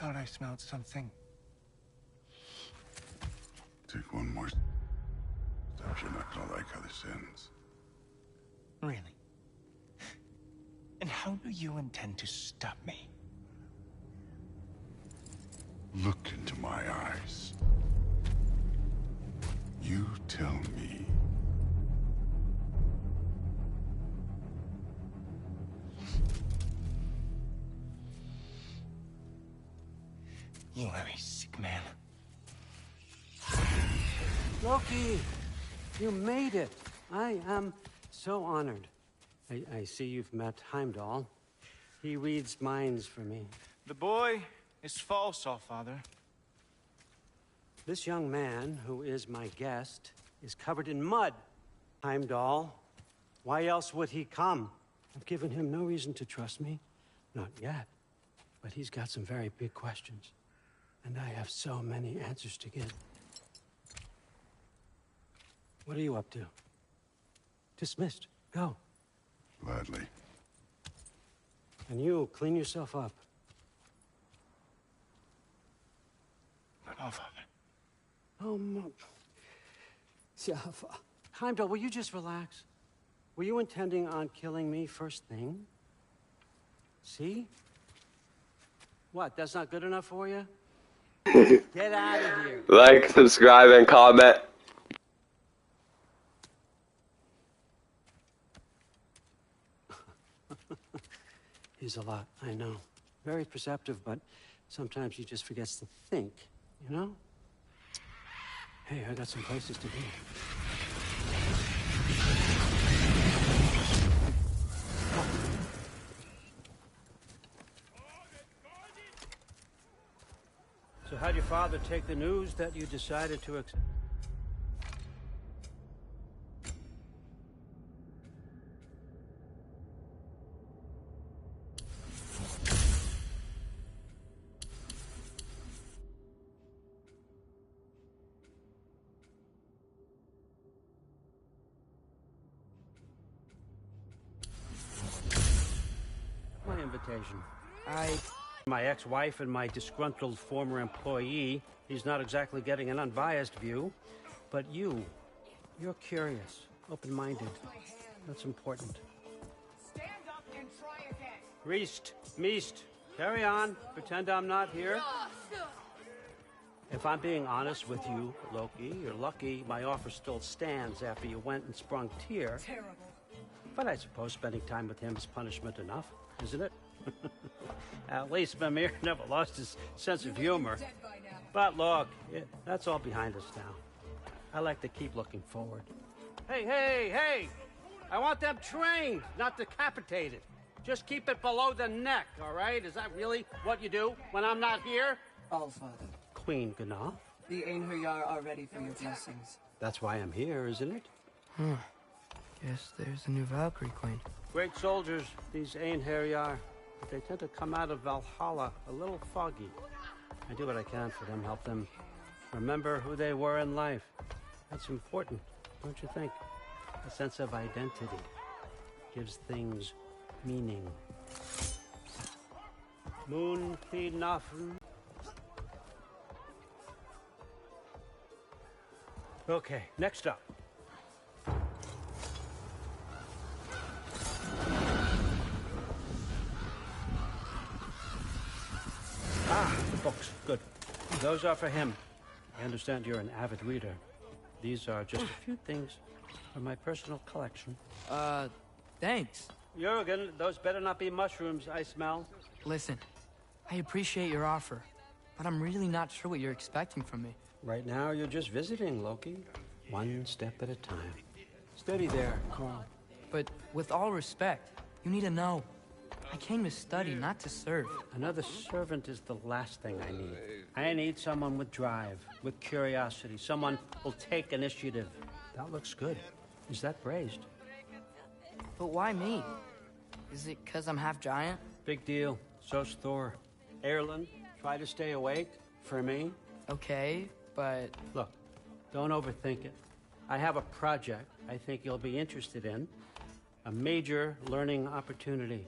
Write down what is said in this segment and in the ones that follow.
thought I smelled something. Take one more step, you're not gonna like how this ends. Really? And how do you intend to stop me? Look into my eyes. You tell me. You are a sick man. Loki, you made it. I am so honored. I see you've met Heimdall. He reads minds for me. The boy is false, Allfather. This young man, who is my guest, is covered in mud. Heimdall, why else would he come? I've given him no reason to trust me. Not yet. But he's got some very big questions. And I have so many answers to give. What are you up to? Dismissed. Go. Gladly. And you, clean yourself up. But Allfather. Oh, Jaffa. Heimdall, will you just relax? Were you intending on killing me first thing? See? What, that's not good enough for you? Get out of here. Like, subscribe, and comment. He's a lot, I know. Very perceptive, but sometimes he just forgets to think, you know? Hey, I got some places to be. So how'd your father take the news that you decided to accept? My invitation. My ex-wife and my disgruntled former employee. He's not exactly getting an unbiased view. But you're curious, open-minded. That's important. Stand up and try again. Reist, Meest, carry on. Pretend I'm not here. If I'm being honest with you, Loki, you're lucky my offer still stands after you went and sprung Tyr. Terrible. But I suppose spending time with him is punishment enough, isn't it? At least Mimir never lost his sense of humor. Dead by now. But look, that's all behind us now. I like to keep looking forward. Hey! I want them trained, not decapitated. Just keep it below the neck, all right? Is that really what you do when I'm not here? Allfather, Queen Gná. the Einherjar are ready for your blessings. That's why I'm here, isn't it? Guess there's a new Valkyrie Queen. Great soldiers, these Einherjar. But they tend to come out of Valhalla a little foggy. I do what I can for them, help them remember who they were in life. That's important, don't you think? A sense of identity gives things meaning. Moon Nafn. Okay, next up. The books. Good. Those are for him. I understand you're an avid reader. These are just a few things from my personal collection. Thanks. Jurgen, those better not be mushrooms I smell. Listen, I appreciate your offer, but I'm really not sure what you're expecting from me. Right now, you're just visiting, Loki. One step at a time. Steady there, Carl. But with all respect, you need to know. I came to study, not to serve. Another servant is the last thing I need. I need someone with drive, with curiosity, someone who'll take initiative. That looks good. Is that praised? But why me? Is it because I'm half giant? Big deal. So's Thor. Erlen, try to stay awake for me. Okay, but... Look, don't overthink it. I have a project I think you'll be interested in. A major learning opportunity.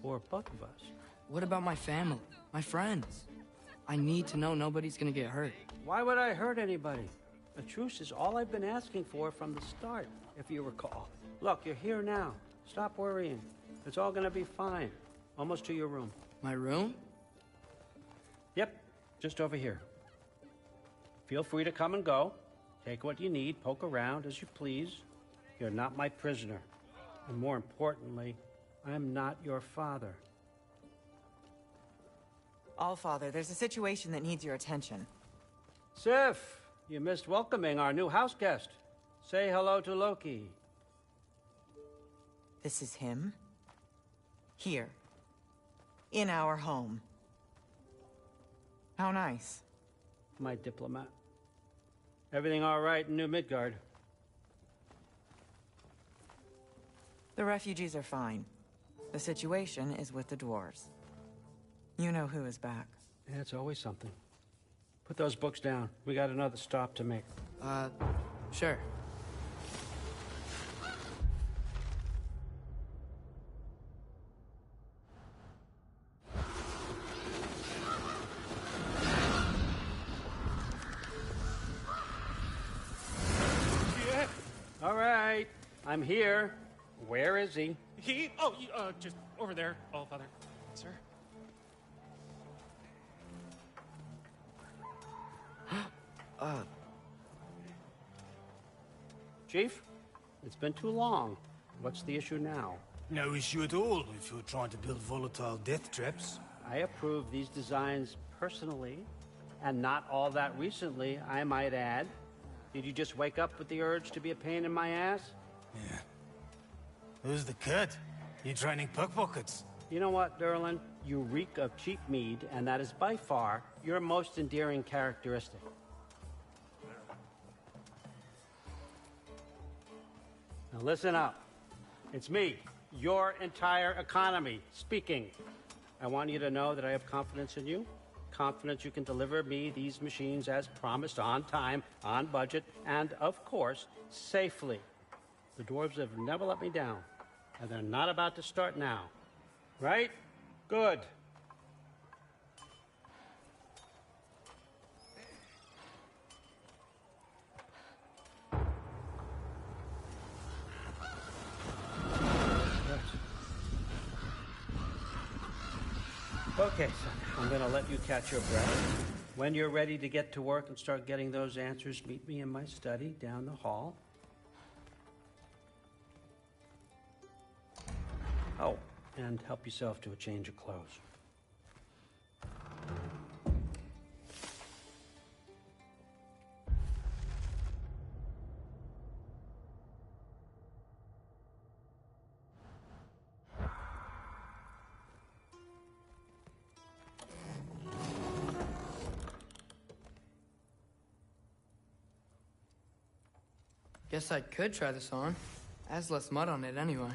For both of us. What about my family? My friends. I need to know nobody's gonna get hurt. Why would I hurt anybody? A truce is all I've been asking for from the start, if you recall. Look, you're here now. Stop worrying. It's all gonna be fine. Almost to your room. My room? Yep, just over here. Feel free to come and go. Take what you need, poke around as you please. You're not my prisoner. And more importantly, I'm not your father. Allfather, there's a situation that needs your attention. Sif, you missed welcoming our new house guest. Say hello to Loki. This is him? Here. In our home. How nice. My diplomat. Everything all right in New Midgard? The refugees are fine. The situation is with the dwarves. You know who is back. Yeah, it's always something. Put those books down. We got another stop to make. Sure. All right, I'm here. Where is he? Just over there, Allfather. Sir? Chief, it's been too long. What's the issue now? No issue at all if you're trying to build volatile death traps. I approve these designs personally, and not all that recently, I might add. Did you just wake up with the urge to be a pain in my ass? Yeah. Who's the cut? You training pickpockets? You know what, Derlin? You reek of cheap mead, and that is by far your most endearing characteristic. Now listen up. It's me, your entire economy, speaking. I want you to know that I have confidence in you. Confidence you can deliver me these machines as promised, on time, on budget, and, of course, safely. The dwarves have never let me down, and they're not about to start now. Right? Good. Okay, son, I'm gonna let you catch your breath. When you're ready to get to work and start getting those answers, meet me in my study down the hall. Oh, and help yourself to a change of clothes. Guess I could try this on. Has less mud on it anyway.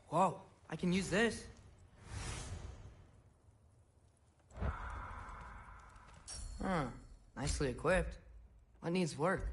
Whoa, I can use this. Huh, nicely equipped. What needs work?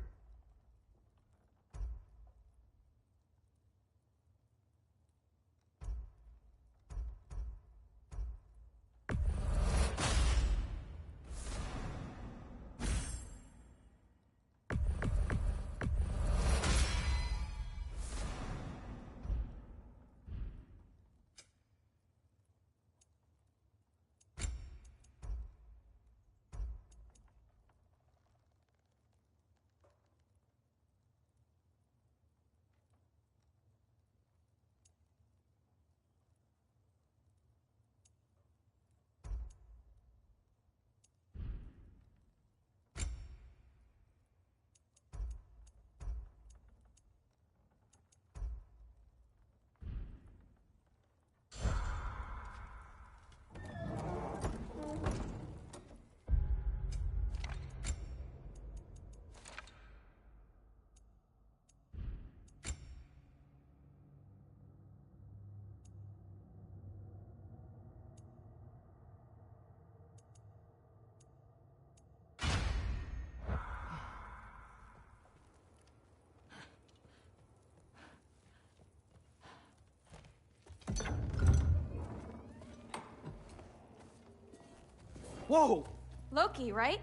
Whoa! Loki, right?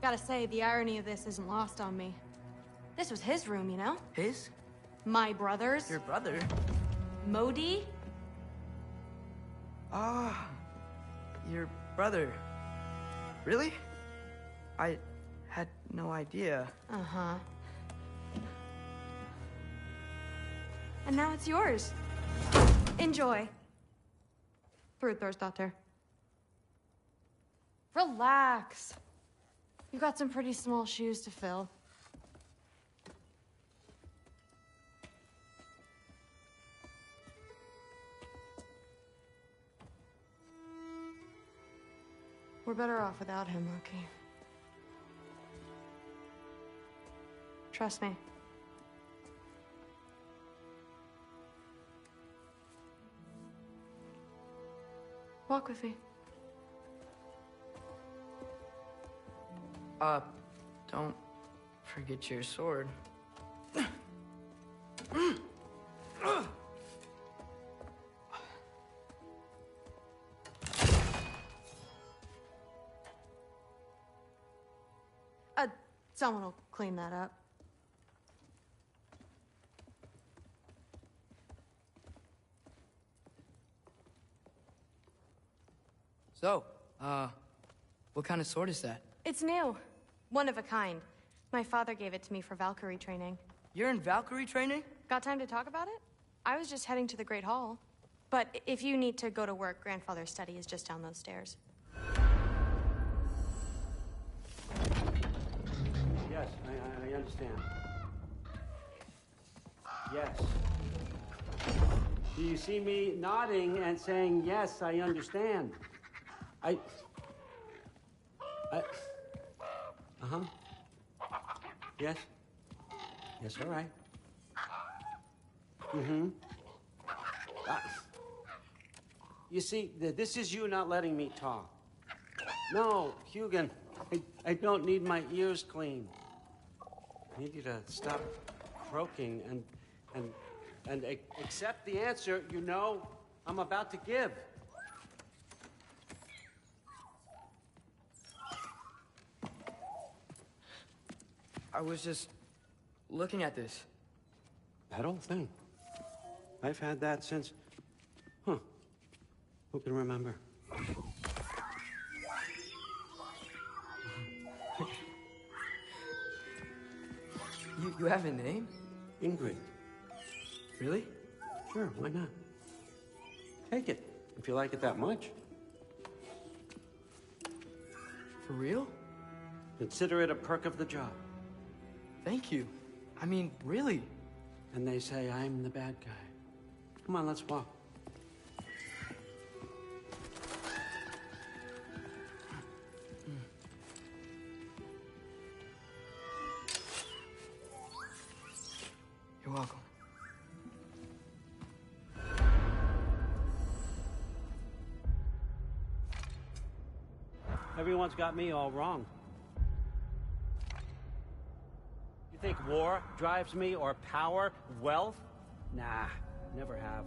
Gotta say, the irony of this isn't lost on me. This was his room, you know? His? My brother's. Your brother? Modi? Ah, your brother. Really? I had no idea. Uh-huh. And now it's yours. Enjoy. Brudthorstdotter. Relax. You've got some pretty small shoes to fill. We're better off without him, Loki. Trust me. Walk with me. Don't forget your sword. Someone will clean that up. So, what kind of sword is that? It's new. One of a kind. My father gave it to me for Valkyrie training. You're in Valkyrie training? Got time to talk about it? I was just heading to the Great Hall. But if you need to go to work, Grandfather's study is just down those stairs. Yes, I understand. Yes. Do you see me nodding and saying, yes, I understand? Uh-huh. Yes? Yes, all right. Mm-hmm. You see, this is you not letting me talk. No, Hugin, I don't need my ears cleaned. I need you to stop croaking and accept the answer you know I'm about to give. I was just looking at this. That old thing. I've had that since... Who can remember? You have a name? Ingrid. Really? Sure, why not? Take it, if you like it that much. For real? Consider it a perk of the job. Thank you. I mean, really. And they say I'm the bad guy. Come on, let's walk. You're welcome. Everyone's got me all wrong. You think war drives me, or power, wealth? Nah, never have.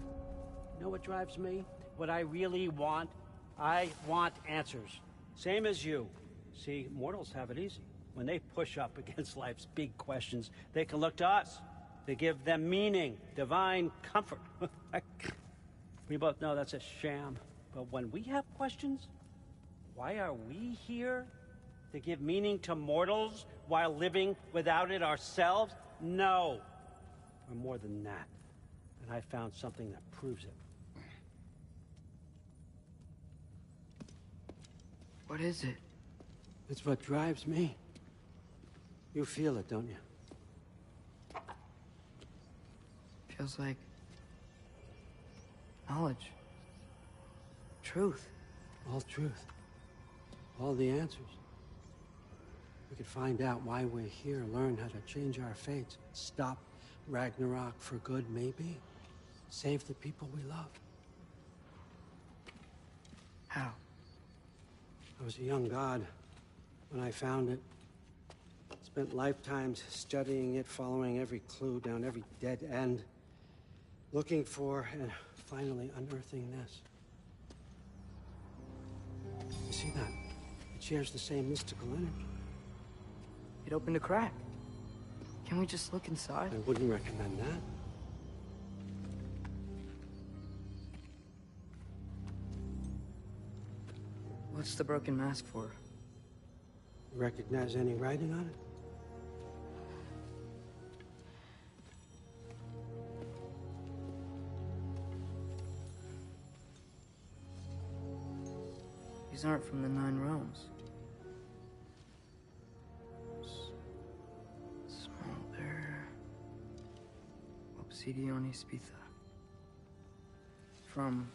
You know what drives me? What I really want? I want answers. Same as you. See, mortals have it easy. When they push up against life's big questions, they can look to us. They give them meaning, divine comfort. We both know that's a sham. But when we have questions, why are we here? To give meaning to mortals while living without it ourselves? No. We're more than that. And I found something that proves it. What is it? It's what drives me. You feel it, don't you? Feels like knowledge. Truth. All truth. All the answers. We could find out why we're here, learn how to change our fates, stop Ragnarok for good, maybe. Save the people we love. How? I was a young god when I found it. Spent lifetimes studying it, following every clue down every dead end, looking for and finally unearthing this. You see that? shares the same mystical energy. It opened a crack. Can we just look inside? I wouldn't recommend that. What's the broken mask for? You recognize any writing on it? These aren't from the Nine Realms. Smolder. Obsidione Spitha. From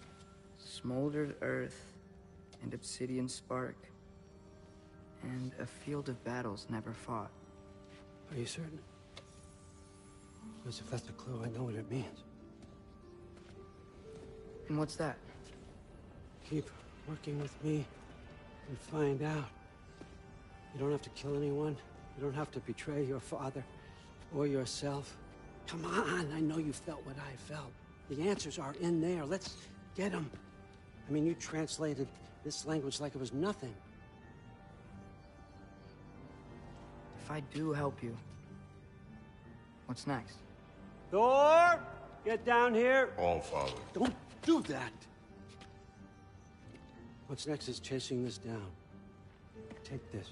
smoldered earth and obsidian spark. And a field of battles never fought. Are you certain? Because if that's a clue, I know what it means. And what's that? Keep working with me and find out. You don't have to kill anyone. You don't have to betray your father or yourself. Come on, I know you felt what I felt. The answers are in there. Let's get them. I mean, you translated this language like it was nothing. If I do help you, what's next? Thor! Get down here! All Father. Don't do that! What's next is chasing this down. Take this,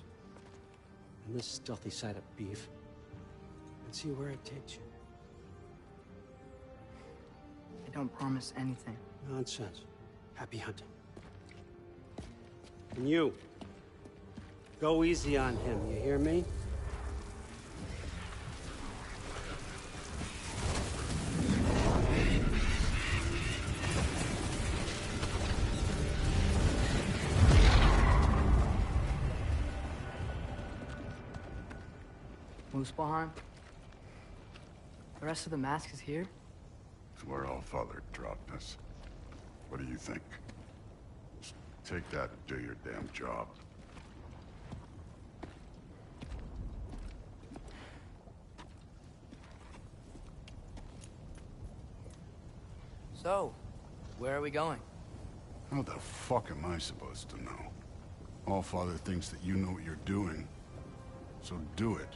and this stealthy side of beef, and see where it takes you. I don't promise anything. Nonsense. Happy hunting. And you, go easy on him, you hear me? Muspelheim? The rest of the mask is here? It's where All Father dropped us. What do you think? Just take that and do your damn job. So, where are we going? How the fuck am I supposed to know? All Father thinks that you know what you're doing, so do it.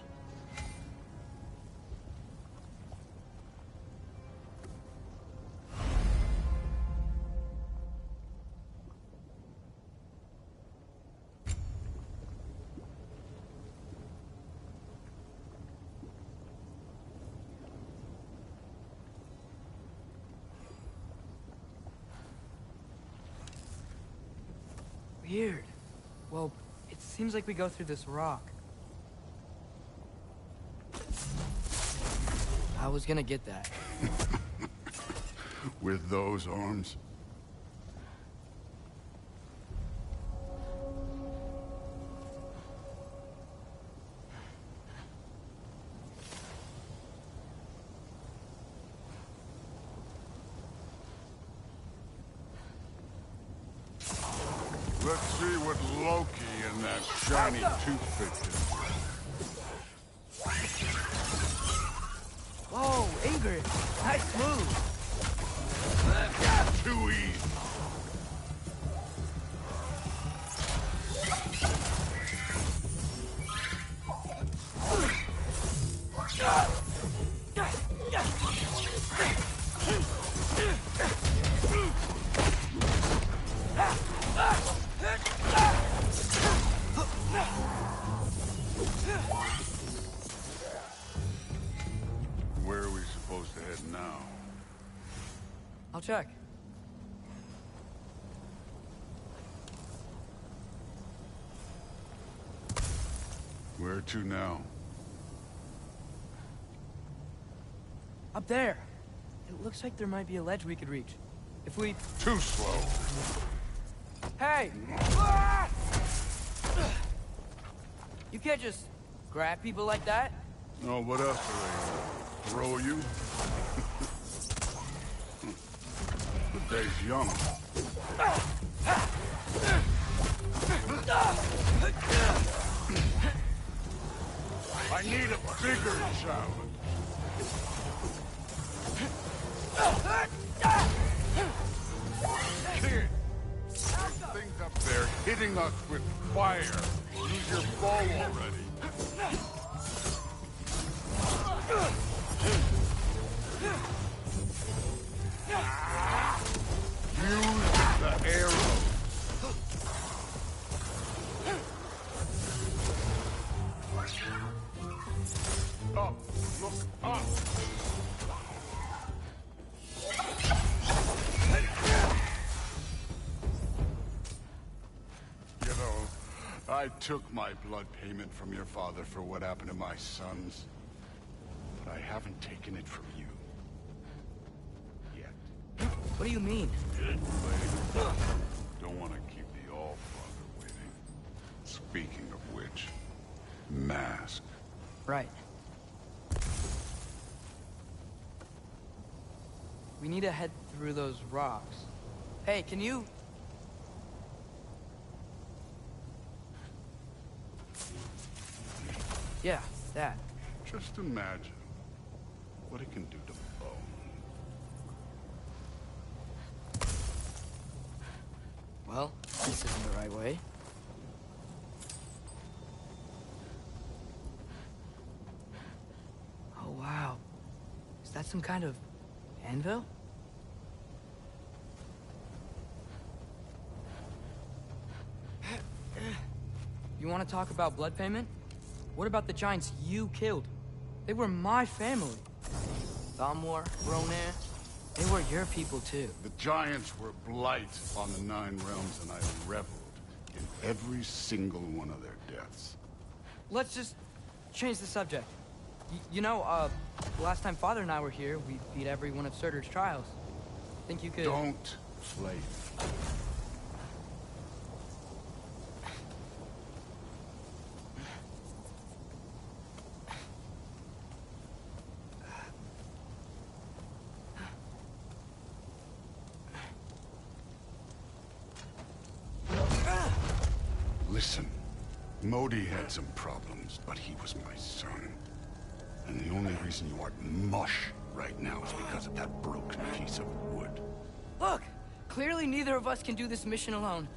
Weird. Well, it seems like we go through this rock. I was gonna get that. With those arms? Let's see what Loki and that shiny toothpick can do. Whoa, Ingrid! Nice move! Too easy. Where are we supposed to head now? I'll check. Where to now? Up there! It looks like there might be a ledge we could reach. If we... Too slow. Hey! You can't just grab people like that. Oh, what else do they throw you? The day's young. I need a bigger challenge. Kid, things up there hitting us with fire. Use your bow already. Use the arrow. Up, look up. You know, I took my blood payment from your father for what happened to my sons, but I haven't taken it from you. Yet. What do you mean? Don't want to keep the Allfather waiting. Speaking of which, mask. Right. We need to head through those rocks. Hey, can you... Yeah, that. Just imagine what it can do to bone. Well, this isn't the right way. Oh, wow. Is that some kind of anvil? You want to talk about blood payment? What about the giants you killed? They were my family. Thamur, Ronan, they were your people too. The giants were blight on the Nine Realms, and I reveled in every single one of their deaths. Let's just change the subject. You know, last time Father and I were here, we beat every one of Surtur's trials. Think you could... Don't play. Listen, Modi had some problems, but he was my son. And the only reason you aren't mush right now is because of that broken piece of wood. Look! Clearly neither of us can do this mission alone.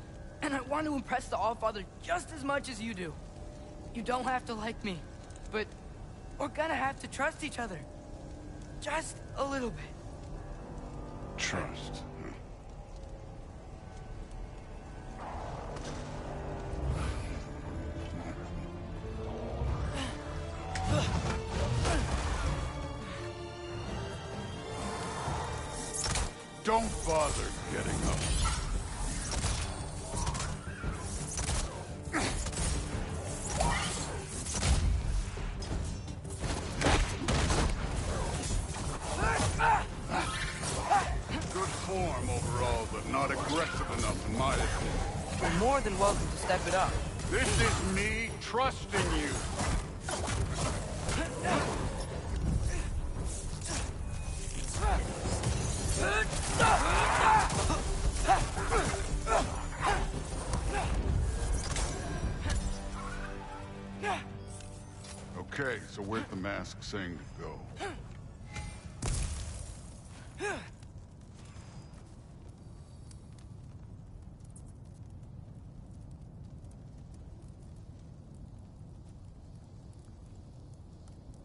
And I want to impress the Allfather just as much as you do. You don't have to like me, but we're gonna have to trust each other. Just a little bit. Trust. Don't bother getting up. Good form overall, but not aggressive enough in my opinion. You're more than welcome to step it up. This is me trusting you. Okay, so where's the mask saying to go?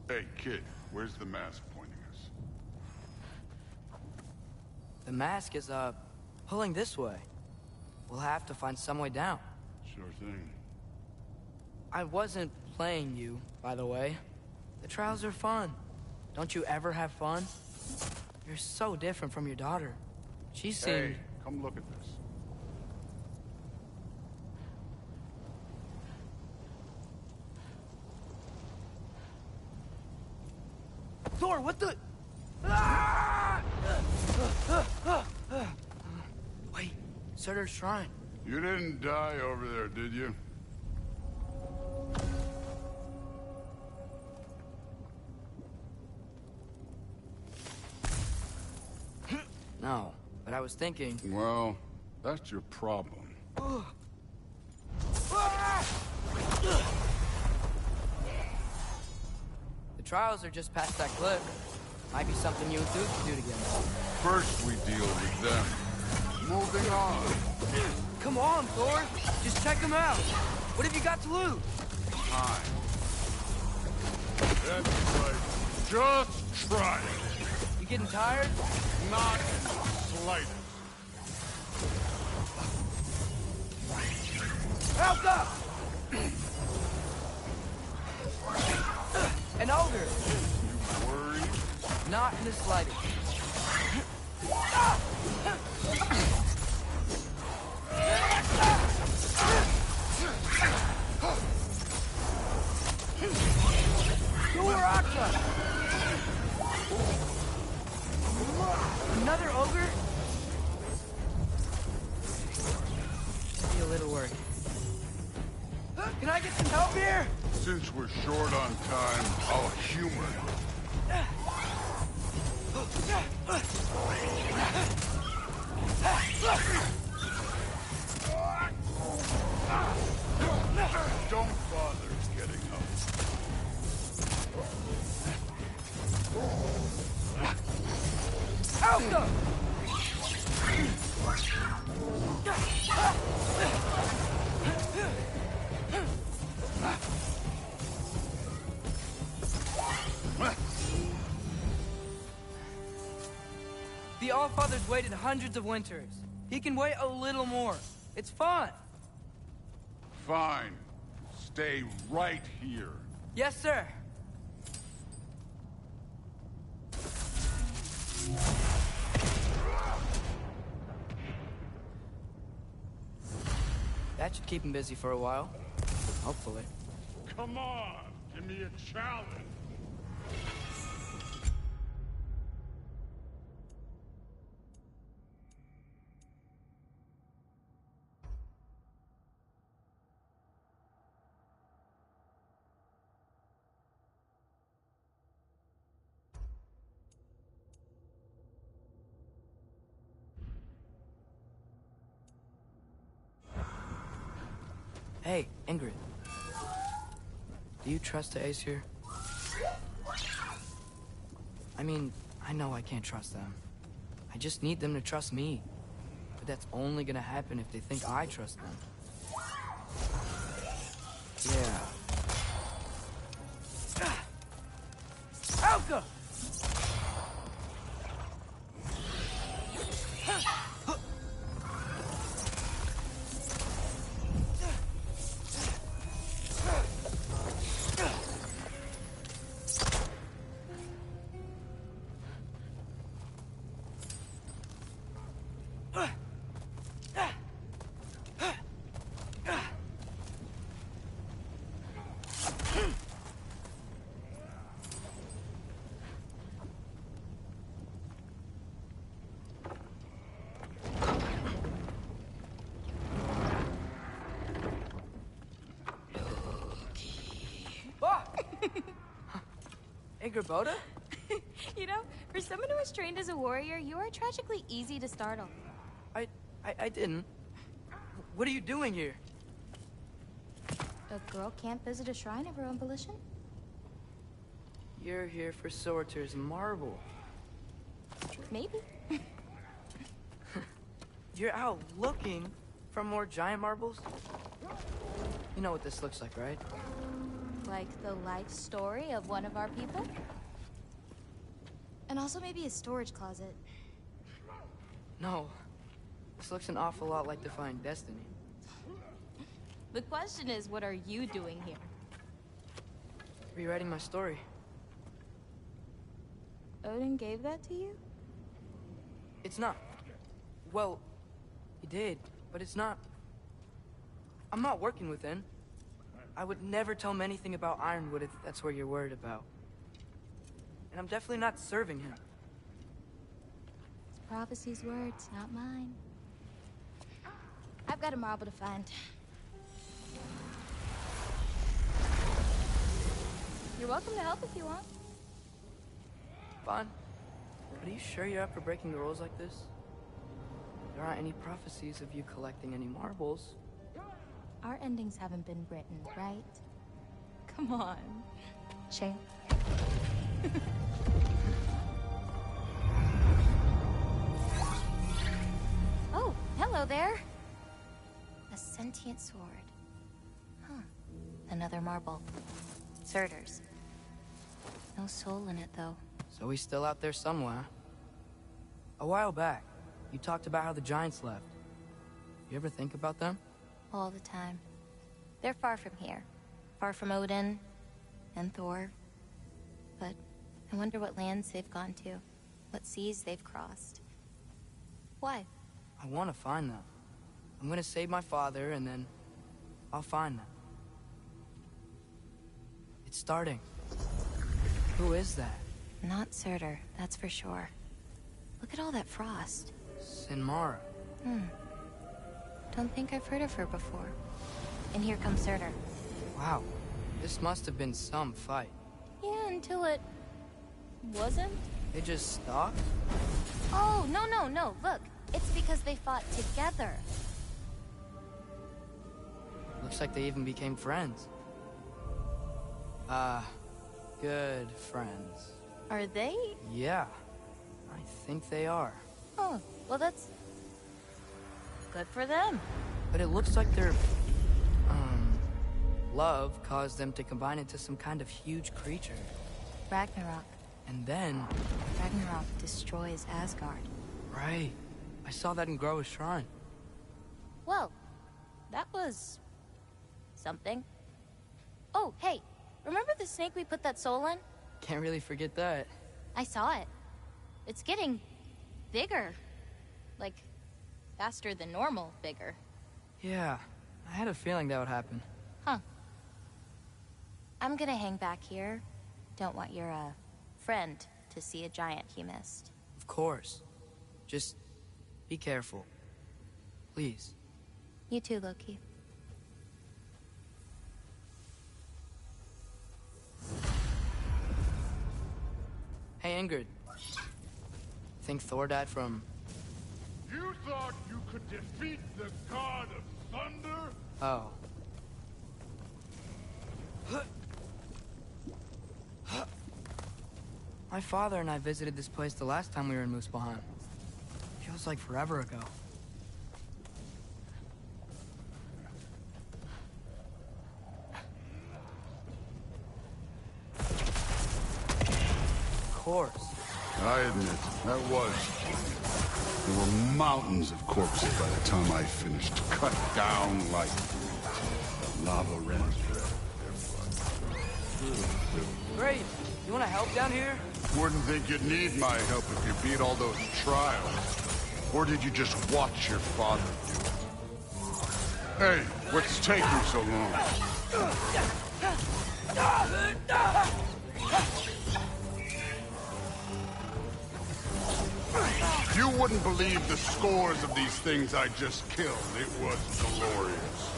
Hey, kid, where's the mask pointing us? The mask is, pulling this way. We'll have to find some way down. Sure thing. I wasn't playing you, by the way. The trials are fun. Don't you ever have fun? You're so different from your daughter. She seemed... Hey, come look at this. Thor, what the... Ah! Wait, Surtur's shrine. You didn't die over there, did you? No, but I was thinking... Well, that's your problem. The trials are just past that cliff. Might be something you and Duke can do together. First we deal with them. Moving on. Come on, Thor. Just check him out. What have you got to lose? Time. That's right. Just try it. You getting tired? Not in the slightest. Helga! An ogre. You worried? Not in the slightest. Uraraka! Another ogre? Be a little worried. Can I get some help here? Since we're short on time, I'll humor you. Don't bother getting up. Alka! The Allfather's waited hundreds of winters. He can wait a little more. It's fun. Fine. Stay right here. Yes, sir. That should keep him busy for a while. Hopefully. Come on, give me a challenge. Hey, Ingrid. Do you trust the Aesir? I mean, I know I can't trust them. I just need them to trust me. But that's only gonna happen if they think I trust them. Yeah. Alka! Angrboda? You know, for someone who was trained as a warrior, you are tragically easy to startle. I didn't. What are you doing here? A girl can't visit a shrine of her own volition? You're here for Surtur's marble. Maybe. You're out looking for more giant marbles? You know what this looks like, right? Like the life story of one of our people? And also maybe a storage closet. No. This looks an awful lot like Defying Destiny. The question is, what are you doing here? Rewriting my story. Odin gave that to you? It's not. Well, he did, but it's not. I'm not working with him. I would never tell him anything about Ironwood if that's what you're worried about. And I'm definitely not serving him. It's prophecy's words, not mine. I've got a marble to find. You're welcome to help if you want. Fine. But are you sure you're up for breaking the rules like this? There aren't any prophecies of you collecting any marbles. Our endings haven't been written, right? Come on, champ. Oh, hello there. Sentient sword. Huh. Another marble. Surtur's. No soul in it, though. So he's still out there somewhere. A while back, you talked about how the Giants left. You ever think about them? All the time. They're far from here. Far from Odin and Thor. But I wonder what lands they've gone to. What seas they've crossed. Why? I want to find them. I'm gonna save my father, and then I'll find them. It's starting. Who is that? Not Surtur, that's for sure. Look at all that frost. Sinmara. Don't think I've heard of her before. And here comes Surtur. Wow. This must have been some fight. Yeah, until it... wasn't? They just stopped? Oh, no. Look, it's because they fought together. Looks like they even became friends. Good friends. Are they? Yeah, I think they are. Oh, well that's... good for them. But it looks like their, love caused them to combine into some kind of huge creature. Ragnarok. And then... Ragnarok destroys Asgard. Right. I saw that in Groa's shrine. Well, that was... something. Oh, hey, remember the snake we put that soul in? Can't really forget that. I saw it. It's getting... bigger. Like, faster than normal bigger. Yeah, I had a feeling that would happen. Huh. I'm gonna hang back here. Don't want your, friend to see a giant he missed. Of course. Just be careful. Please. You too, Loki. Hey, Ingrid. Think Thor died from... You thought you could defeat the god of thunder? Oh. My father and I visited this place the last time we were in Muspelheim. Feels like forever ago. Of course. I admit, that was... There were mountains of corpses by the time I finished, cut down like lava rents. Great. You want to help down here? Wouldn't think you'd need my help if you beat all those trials. Or did you just watch your father do it? Hey, what's taking so long? You wouldn't believe the scores of these things I just killed. It was glorious.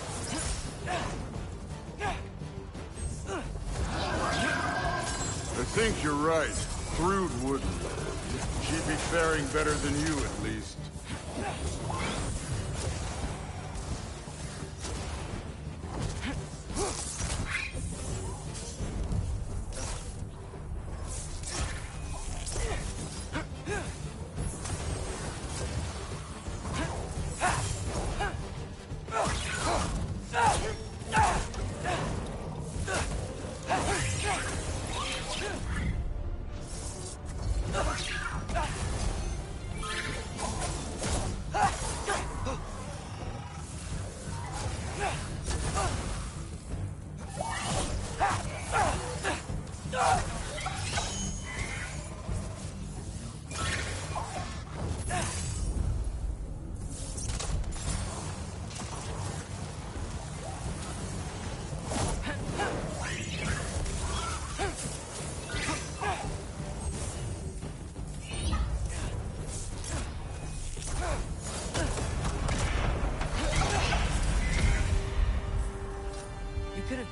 I think you're right. Thrud wouldn't. She'd be faring better than you, at least.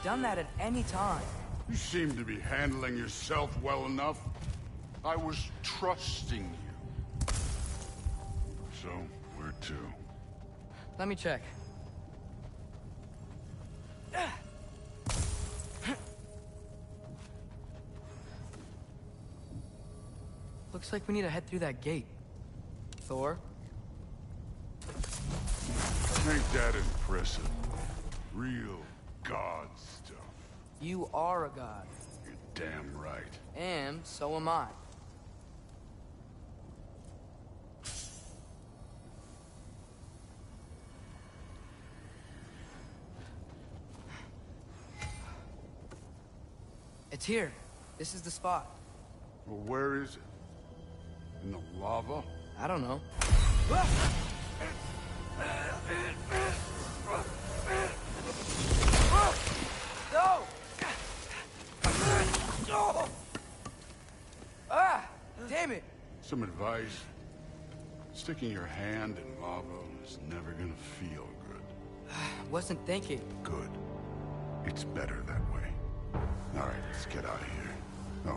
Done that at any time. You seem to be handling yourself well enough. I was trusting you. So, where to? Let me check. Looks like we need to head through that gate. Thor? Ain't that impressive? Real god stuff. You are a god. You're damn right. And so am I. It's here. This is the spot. Well, where is it? In the lava? I don't know. No! Ah! Damn it! Some advice. Sticking your hand in lava is never gonna feel good. Wasn't thinking. Good. It's better that way. All right, let's get out of here. No.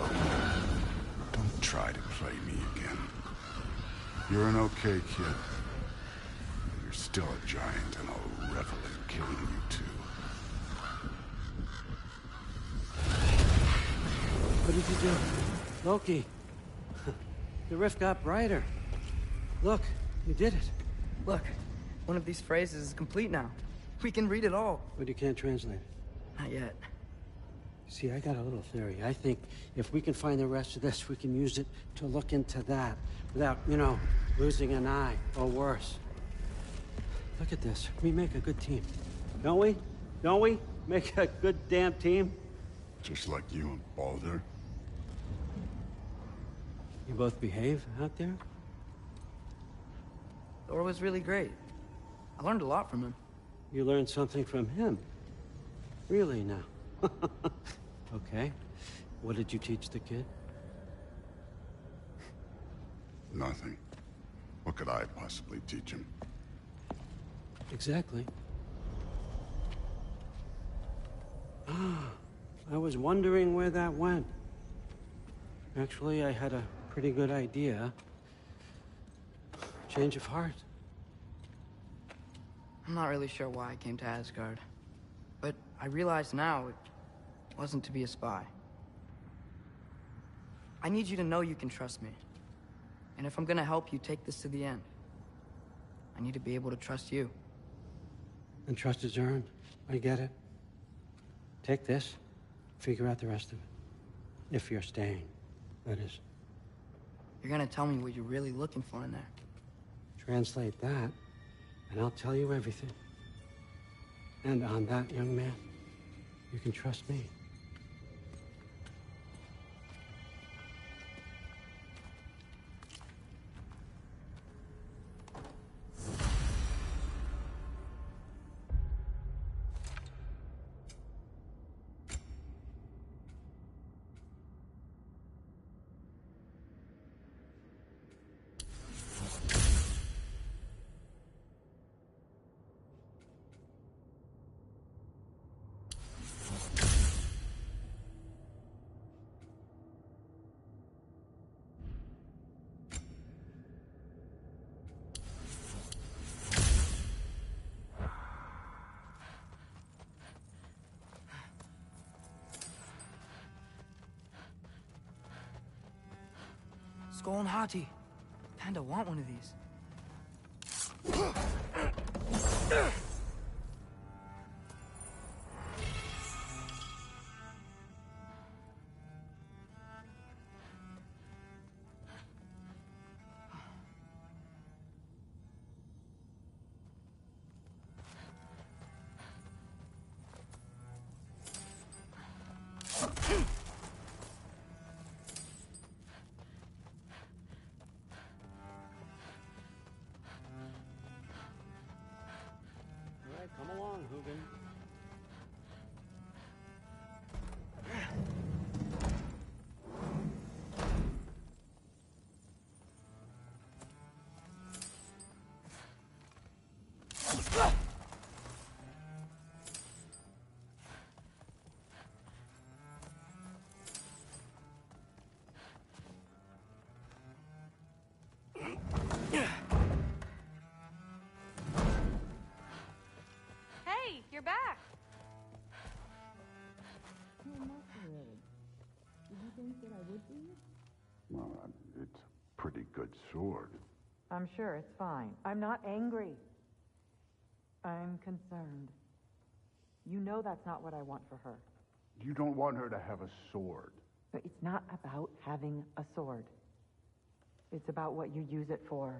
Oh, don't try to play me again. You're an okay kid. But you're still a giant, and I'll revel in killing you too. What did you do? Loki. The rift got brighter. Look, you did it. Look, one of these phrases is complete now. We can read it all. But you can't translate it. Not yet. See, I got a little theory. I think if we can find the rest of this, we can use it to look into that without, you know, losing an eye or worse. Look at this. We make a good team. Don't we? Don't we? Make a good damn team? Just like you and Baldur. You both behave out there? Thor was really great. I learned a lot from him. You learned something from him? Really now? Okay. What did you teach the kid? Nothing. What could I possibly teach him? Exactly. Ah, I was wondering where that went. Actually, I had a pretty good idea. Change of heart. I'm not really sure why I came to Asgard. But I realize now it wasn't to be a spy. I need you to know you can trust me. And if I'm gonna help you take this to the end, I need to be able to trust you. And trust is earned. I get it. Take this, figure out the rest of it. If you're staying, that is. You're gonna tell me what you're really looking for in there. Translate that, and I'll tell you everything. And on that, young man, you can trust me. Skull and Hati. Kinda want one of these. Come along, Hugin. Hey, you're back. Well, it's a pretty good sword. I'm sure it's fine. I'm not angry. I'm concerned. You know that's not what I want for her. You don't want her to have a sword. But it's not about having a sword. It's about what you use it for.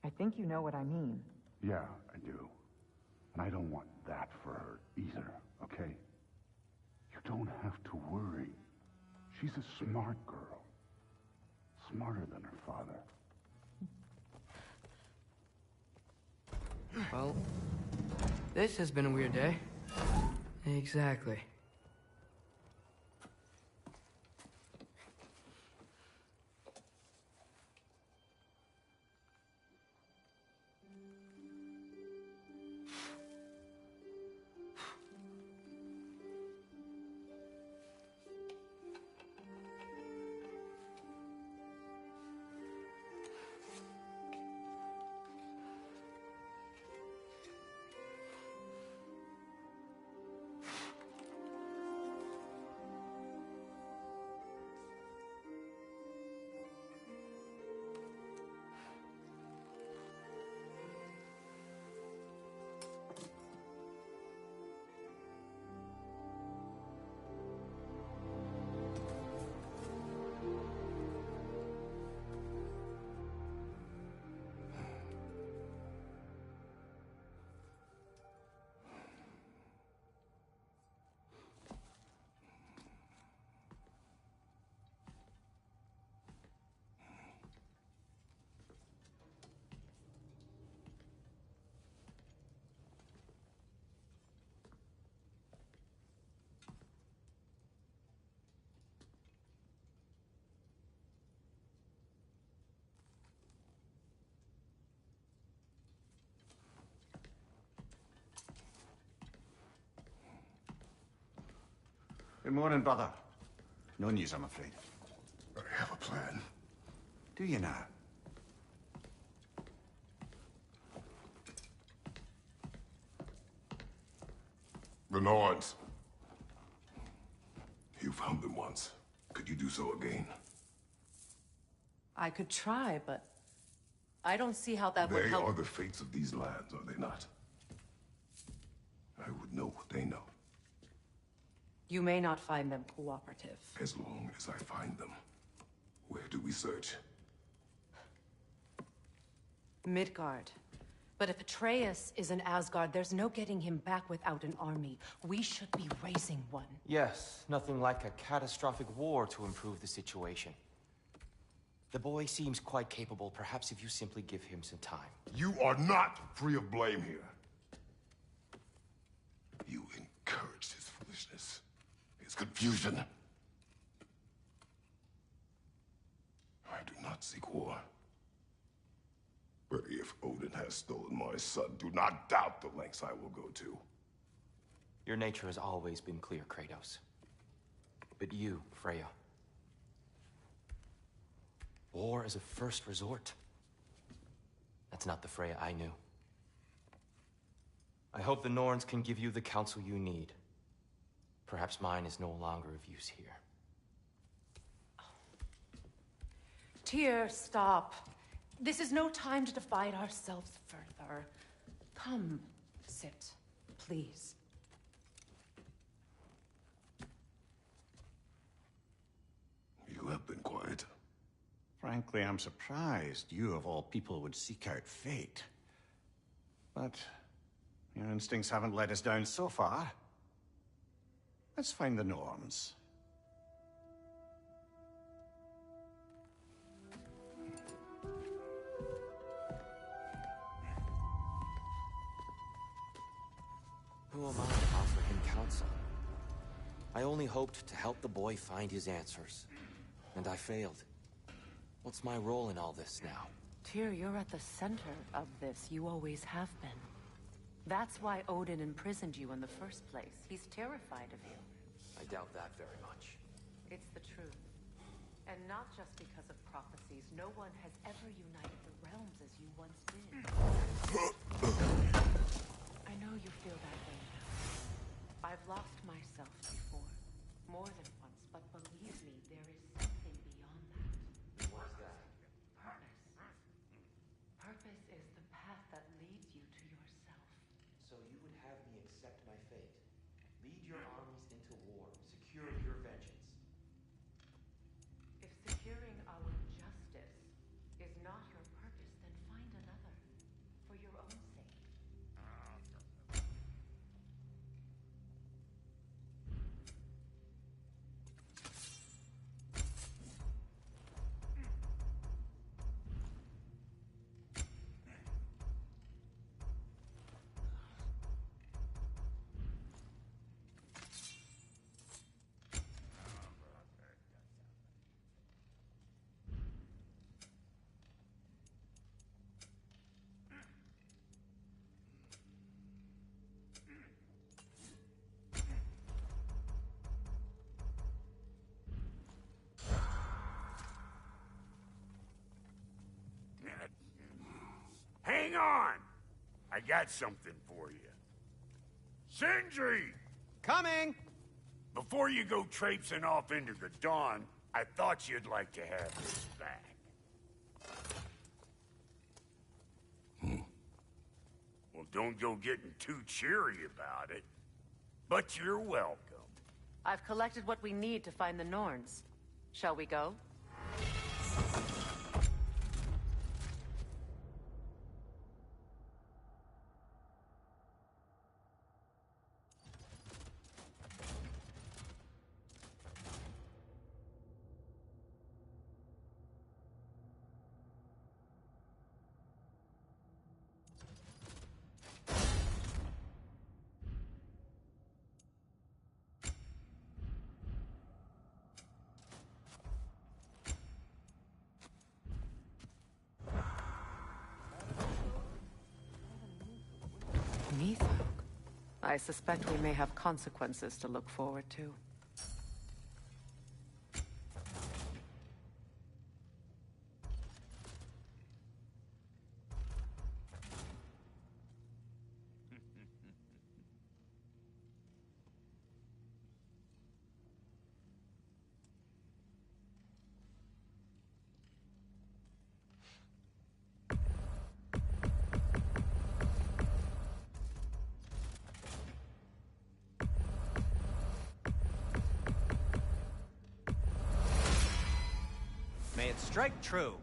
I think you know what I mean. Yeah, I do. And I don't want that for her either, okay? You don't have to worry. She's a smart girl. Smarter than her father. Well, this has been a weird day. Exactly. Good morning, brother. No news, I'm afraid. I have a plan. Do you now? The Norns. You found them once. Could you do so again? I could try, but I don't see how that would They help. are the fates of these lands, are they not? I would know what they know. You may not find them cooperative. As long as I find them. Where do we search? Midgard. But if Atreus is in Asgard, there's no getting him back without an army. We should be raising one. Yes, nothing like a catastrophic war to improve the situation. The boy seems quite capable. Perhaps if you simply give him some time. You are not free of blame here. You encouraged his foolishness, his confusion. I do not seek war. But if Odin has stolen my son, do not doubt the lengths I will go to. Your nature has always been clear, Kratos. But you, Freya. War as a first resort. That's not the Freya I knew. I hope the Norns can give you the counsel you need. Perhaps mine is no longer of use here. Tyr, stop. This is no time to divide ourselves further. Come, sit, please. You have been quiet. Frankly, I'm surprised you, of all people, would seek out fate. But your instincts haven't let us down so far. Let's find the Norns. Who am I to offer him counsel? I only hoped to help the boy find his answers. And I failed. What's my role in all this now? Tyr, you're at the center of this. You always have been. That's why Odin imprisoned you in the first place. He's terrified of you. I doubt that very much. It's the truth. And not just because of prophecies. No one has ever united the realms as you once did. I know you feel that way now. I've lost myself before. More than once, but believe me, there is something beyond that. What's that? Purpose. Purpose is the path that leads you to yourself. your armies into war. Secure your vengeance. If securing our justice is not your purpose, then find another. For your own sake. Hang on! I got something for you. Sindri! Coming! Before you go traipsing off into the dawn, I thought you'd like to have this back. Well, don't go getting too cheery about it. But you're welcome. I've collected what we need to find the Norns. Shall we go? Neathog. I suspect we may have consequences to look forward to. May it strike true.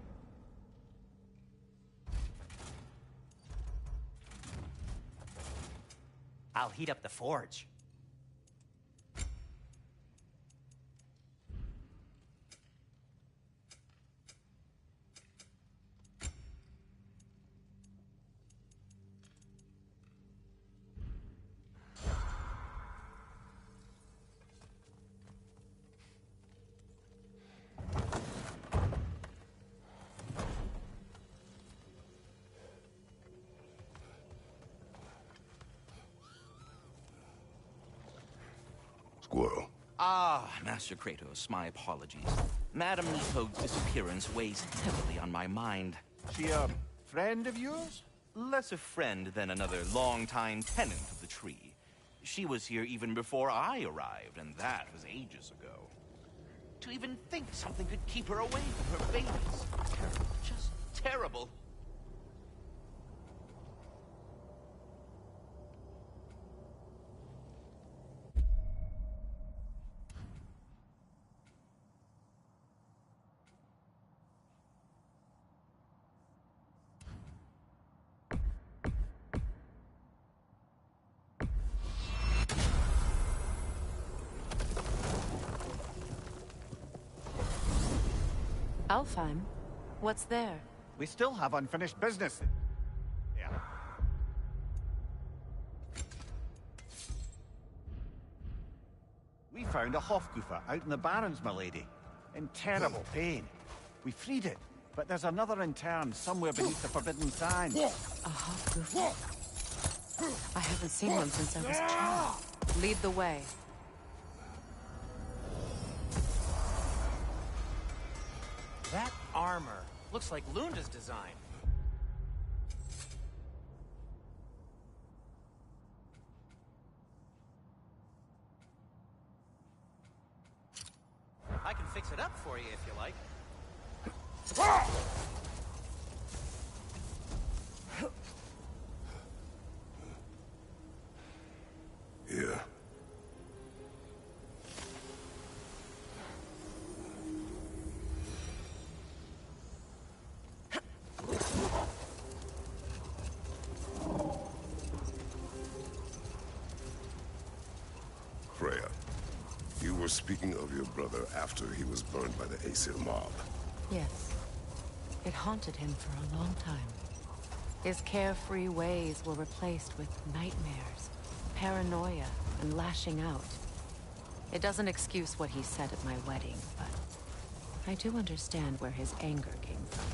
I'll heat up the forge. Squirrel. Ah, Master Kratos, my apologies. Madame Neathog's disappearance weighs heavily on my mind. She a friend of yours? Less a friend than another longtime tenant of the tree. She was here even before I arrived, and that was ages ago. To even think something could keep her away from her babies. Terrible, just terrible. Alfheim? What's there? We still have unfinished business. Yeah. We found a Hofgufa out in the Barrens, my lady. In terrible pain. We freed it, but there's another intern somewhere beneath the Forbidden Sands. A Hofgufa? I haven't seen one since I was a child. Lead the way. That armor looks like Lunda's design. I can fix it up for you if you like. Here. were speaking of your brother after he was burned by the Aesir mob. Yes. It haunted him for a long time. His carefree ways were replaced with nightmares, paranoia, and lashing out. It doesn't excuse what he said at my wedding, but I do understand where his anger came from.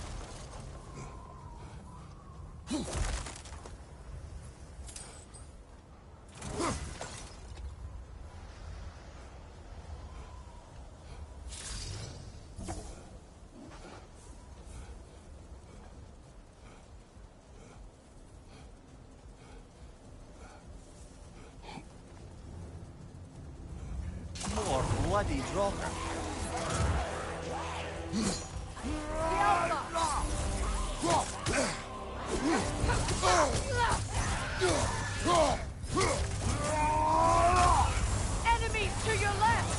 More bloody Draugr. Enemies to your left!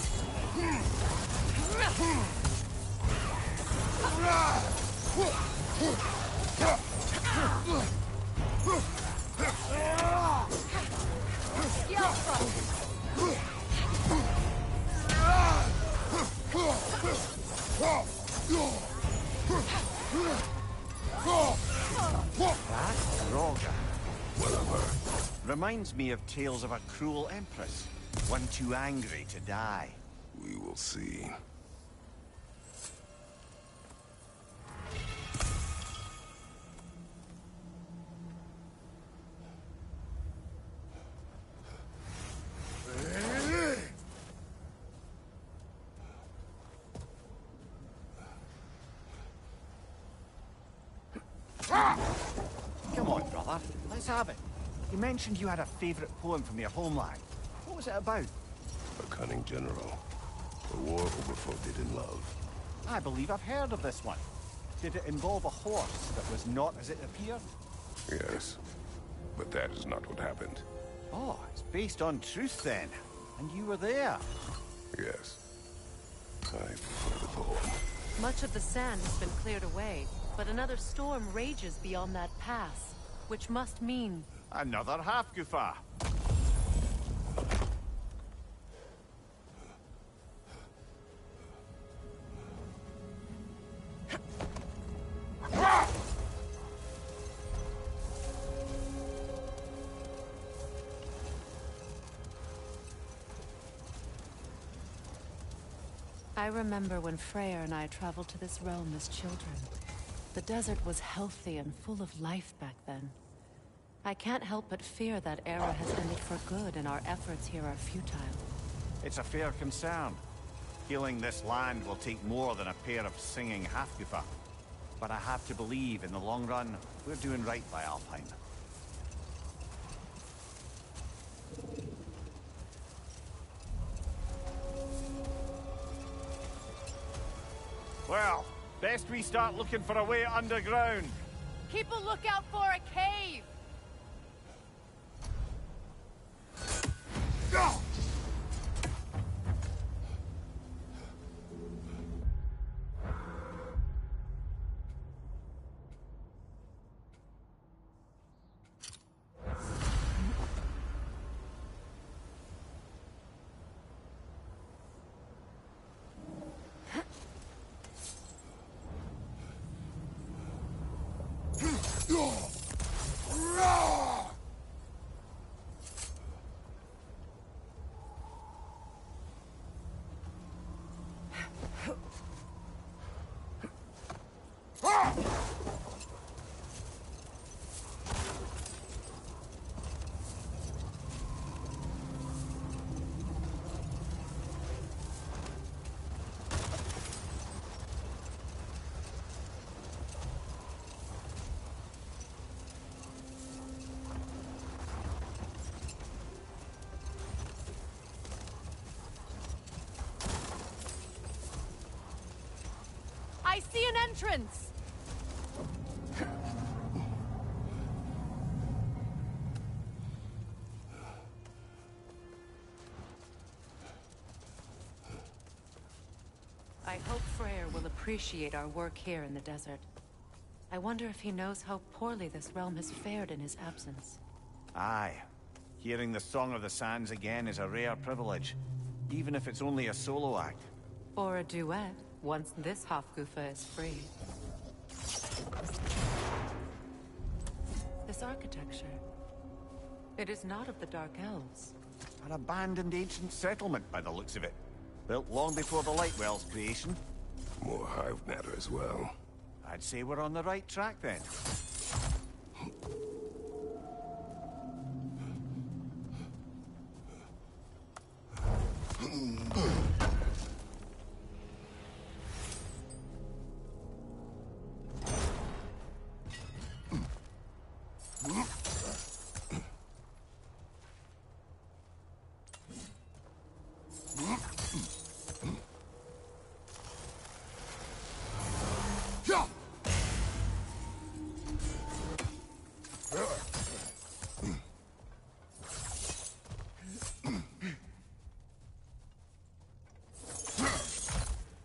That's Draugr. Reminds me of tales of a cruel empress, one too angry to die. We will see. Come on, brother. Let's have it. You mentioned you had a favorite poem from your homeland. What was it about? A cunning general. A war overfloated in love. I believe I've heard of this one. Did it involve a horse that was not as it appeared? Yes. But that is not what happened. Oh, it's based on truth then. And you were there. Yes. I prefer the poem. Much of the sand has been cleared away, but another storm rages beyond that pass, which must mean... Another Hafgufa. I remember when Freyr and I traveled to this realm as children. The desert was healthy and full of life back then. I can't help but fear that era has ended for good and our efforts here are futile. It's a fair concern. Healing this land will take more than a pair of singing Hafgufa. But I have to believe, in the long run, we're doing right by Alpine. Well, best we start looking for a way underground. Keep a lookout for a cave! I see an entrance! I hope Freyr will appreciate our work here in the desert. I wonder if he knows how poorly this realm has fared in his absence. Aye. Hearing the Song of the Sands again is a rare privilege. even if it's only a solo act. Or a duet, once this Hofgufa is free. This architecture, it is not of the Dark Elves. An abandoned ancient settlement, by the looks of it. Built long before the Lightwell's creation. More hive matter as well. I'd say we're on the right track then.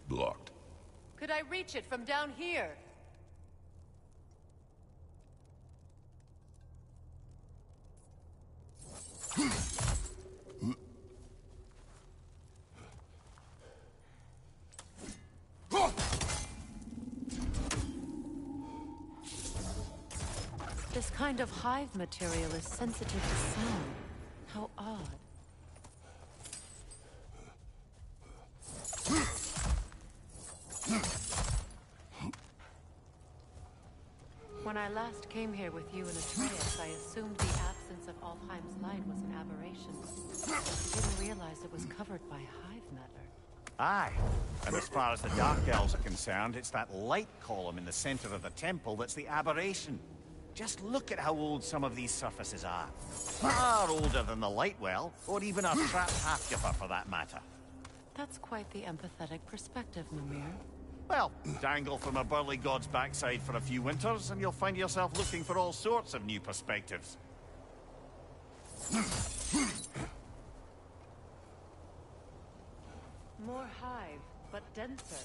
Blocked. Could I reach it from down here? This kind of hive material is sensitive to sound. How odd. When I last came here with you and Atreus, I assumed the absence of Alfheim's light was an aberration. I didn't realize it was covered by hive matter. Aye. And as far as the Dark Elves are concerned, it's that light column in the center of the temple that's the aberration. Just look at how old some of these surfaces are. Far older than the Lightwell, or even our trapped Hofgufa for that matter. That's quite the empathetic perspective, Mimir. Well, dangle from a burly god's backside for a few winters, and you'll find yourself looking for all sorts of new perspectives. More hive, but denser.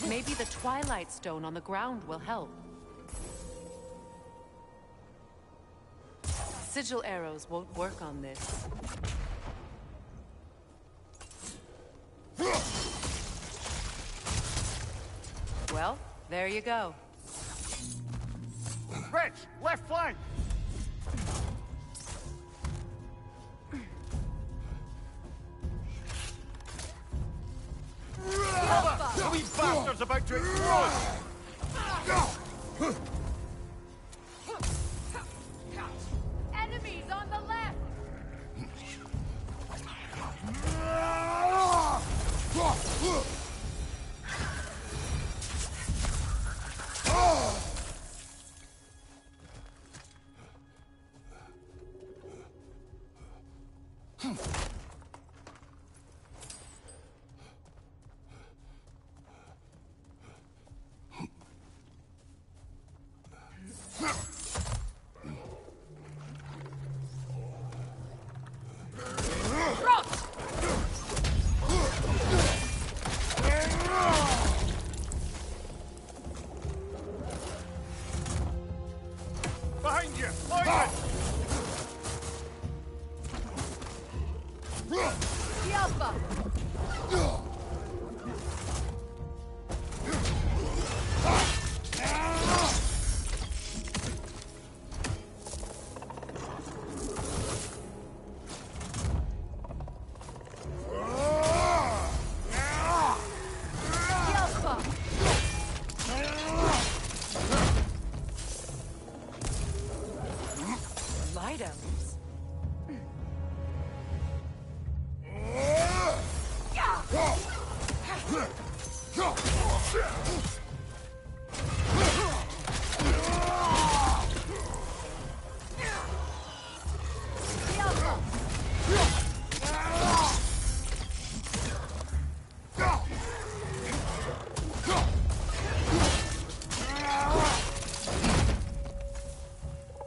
Maybe the Twilight Stone on the ground will help. Sigil arrows won't work on this. Well, there you go. Rich, left flank! The wee bastard's about to explode! Enemies on the left!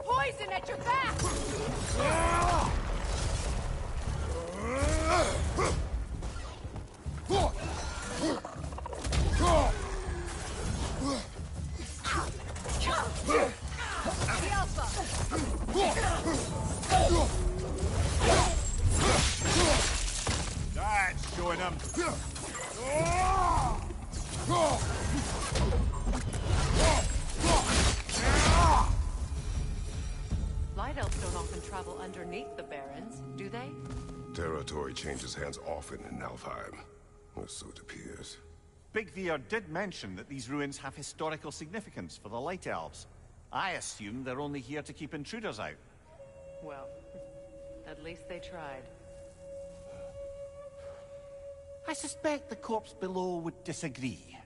Poison at your back! That's showing him. Light elves don't often travel underneath the Barrens, do they? Territory changes hands often in Nalfheim, or so it appears. Big Veer did mention that these ruins have historical significance for the Light Elves. I assume they're only here to keep intruders out. Well, at least they tried. I suspect the corpse below would disagree.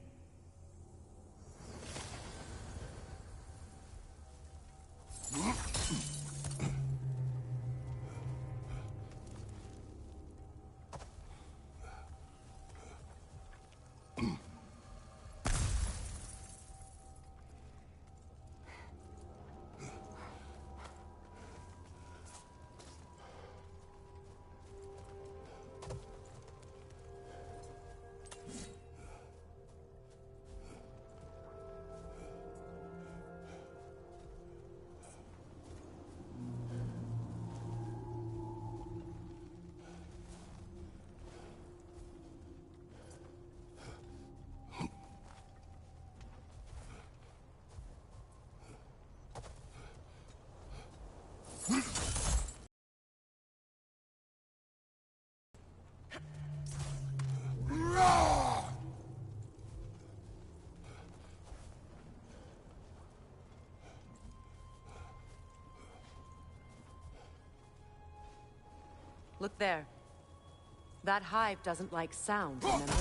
Look there. That hive doesn't like sound, remember?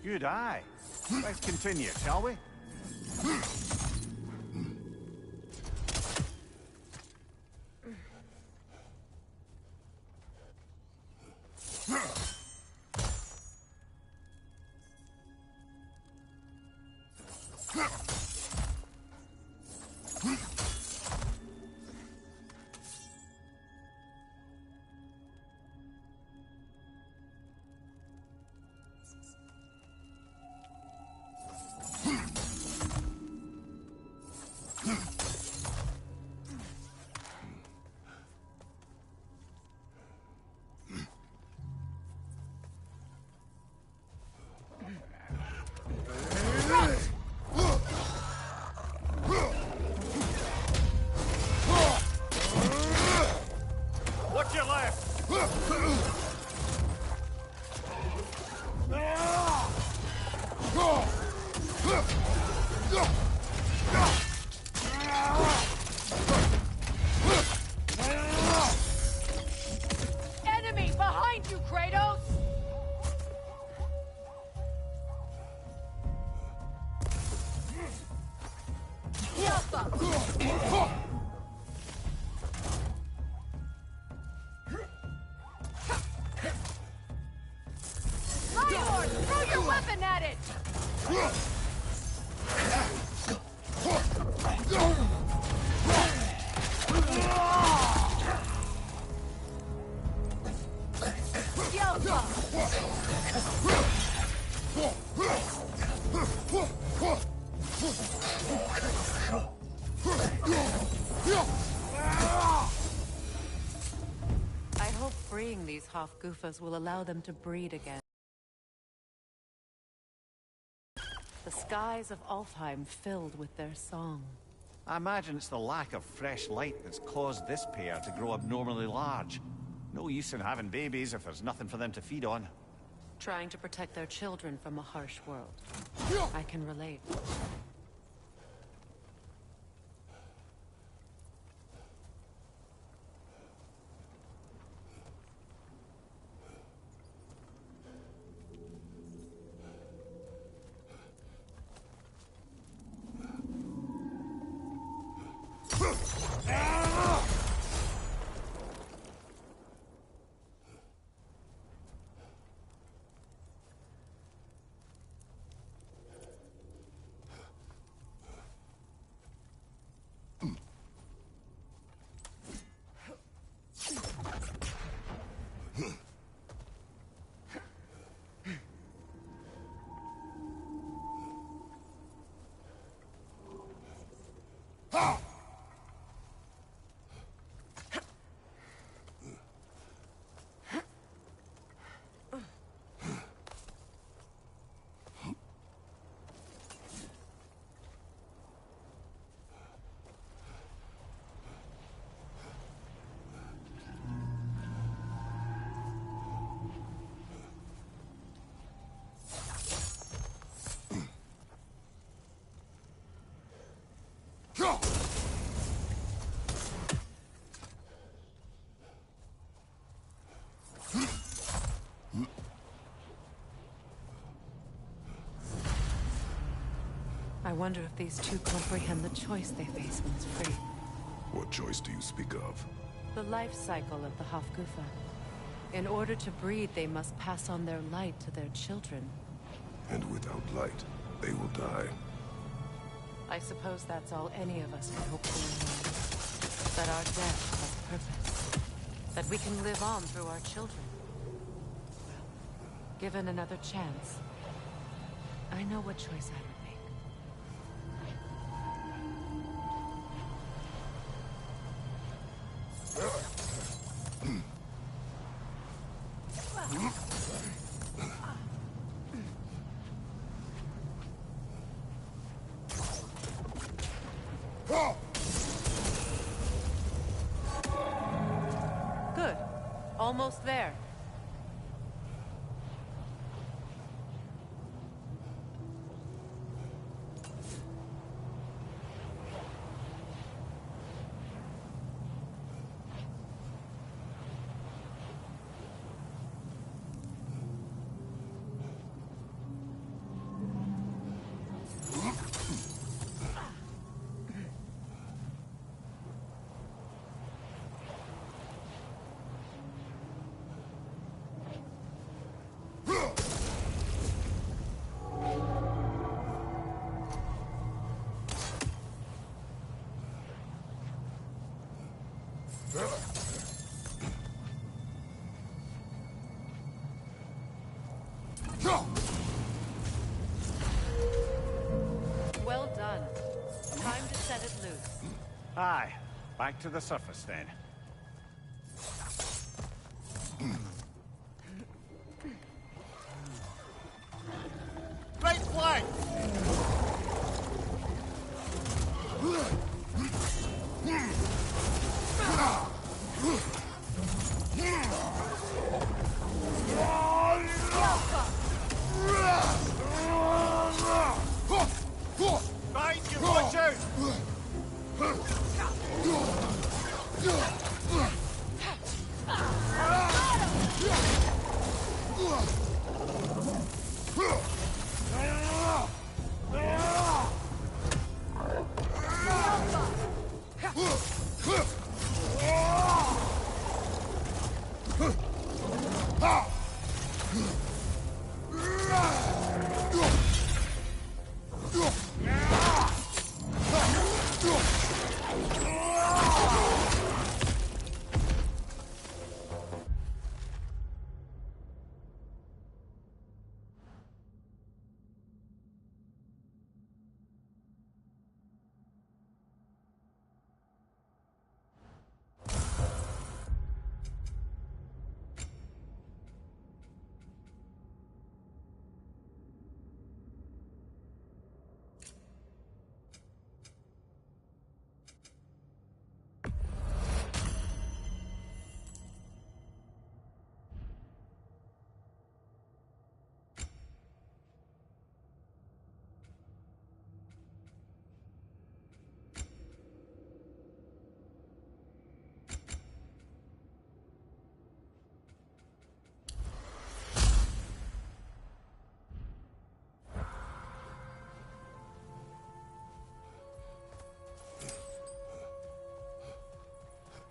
Good eye. Let's continue, shall we? I hope freeing these Hofgufas will allow them to breed again. The skies of Alfheim filled with their song. I imagine it's the lack of fresh light that's caused this pair to grow abnormally large. No use in having babies if there's nothing for them to feed on. Trying to protect their children from a harsh world. I can relate. I wonder if these two comprehend the choice they face once free. What choice do you speak of? The life cycle of the Hofgufa. In order to breed, they must pass on their light to their children. And without light, they will die. I suppose that's all any of us can hope for in life. That our death has purpose. That we can live on through our children. Well, given another chance, I know what choice I would make. Good. Almost there. Well done. Time to set it loose. Aye. Back to the surface then. Right flank! Right, you watch out!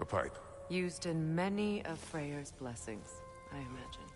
pipe. Used in many of Freyr's blessings, I imagine.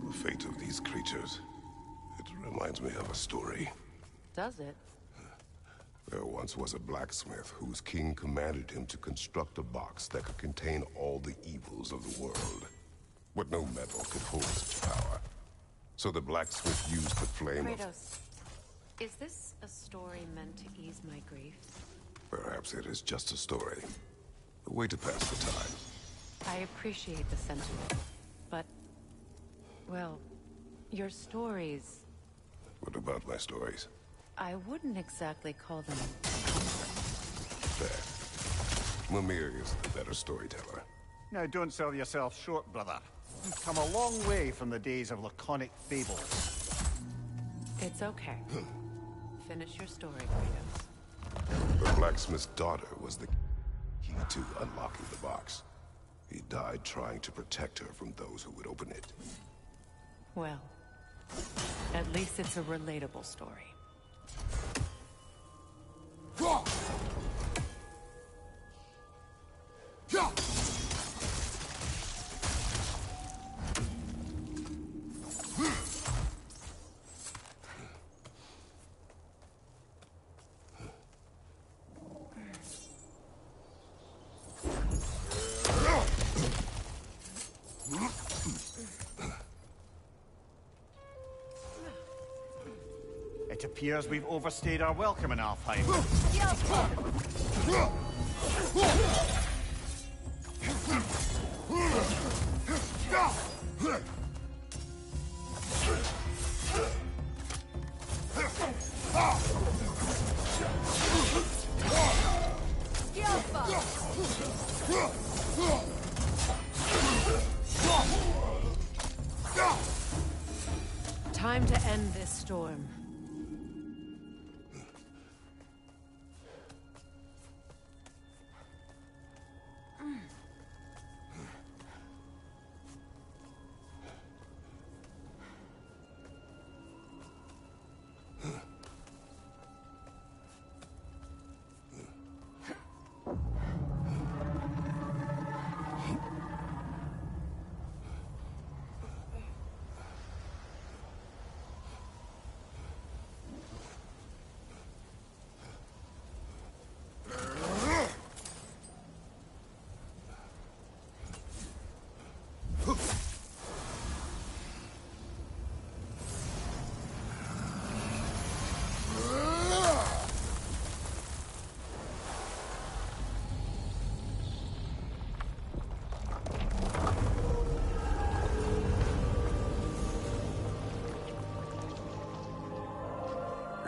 The fate of these creatures, it reminds me of a story. Does it? There once was a blacksmith whose king commanded him to construct a box that could contain all the evils of the world. But no metal could hold such power. So the blacksmith used the flame of... Kratos, is this a story meant to ease my grief? Perhaps it is just a story. A way to pass the time. I appreciate the sentiment, but... well, your stories... What about my stories? I wouldn't exactly call them... Fair. Mimir is the better storyteller. Now, don't sell yourself short, brother. You've come a long way from the days of laconic fables. It's okay. Finish your story, Kratos. The blacksmith's daughter was the key to unlocking the box. He died trying to protect her from those who would open it. Well, at least it's a relatable story. It appears we've overstayed our welcome in Alfheim. Time to end this storm.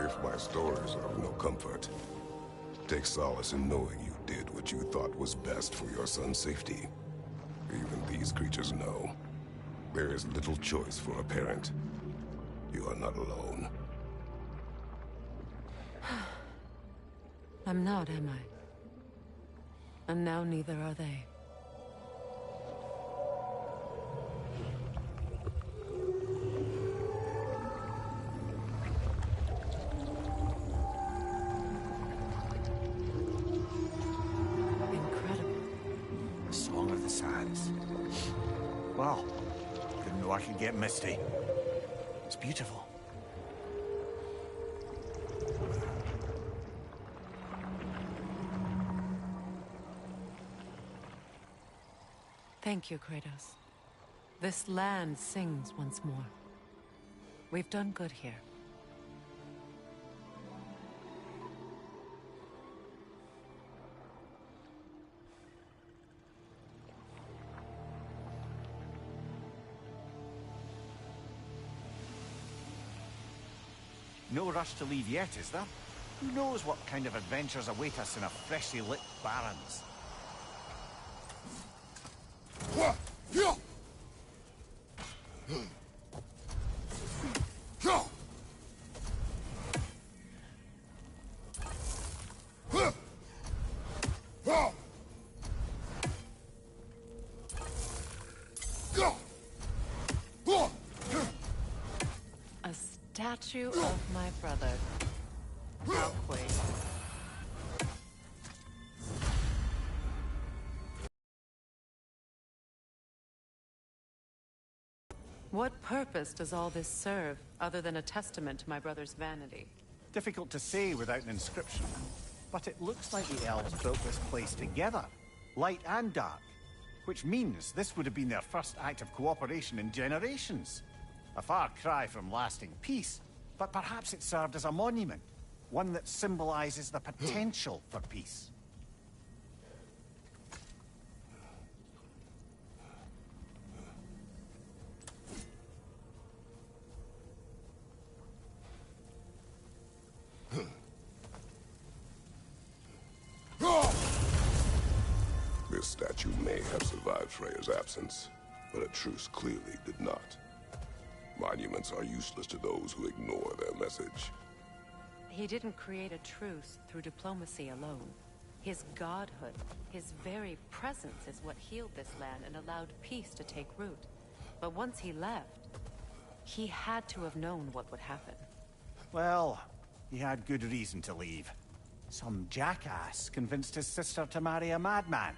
If my stories are of no comfort, take solace in knowing you did what you thought was best for your son's safety. Even these creatures know. There is little choice for a parent. You are not alone. I'm not, am I? And now neither are they. sands. Well, didn't know I could get misty. It's beautiful. Thank you, Kratos. This land sings once more. We've done good here. No rush to leave yet, is there? Who knows what kind of adventures await us in a freshly lit Barrens? A statue of my brother. Halfway. What purpose does all this serve, other than a testament to my brother's vanity? Difficult to say without an inscription, but it looks like the elves built this place together, light and dark, which means this would have been their first act of cooperation in generations. A far cry from lasting peace, but perhaps it served as a monument, one that symbolizes the potential for peace. This statue may have survived Freya's absence, but a truce clearly did not. Monuments are useless to those who ignore their message. He didn't create a truce through diplomacy alone. His godhood, his very presence is what healed this land and allowed peace to take root. But once he left, he had to have known what would happen. Well, he had good reason to leave. Some jackass convinced his sister to marry a madman.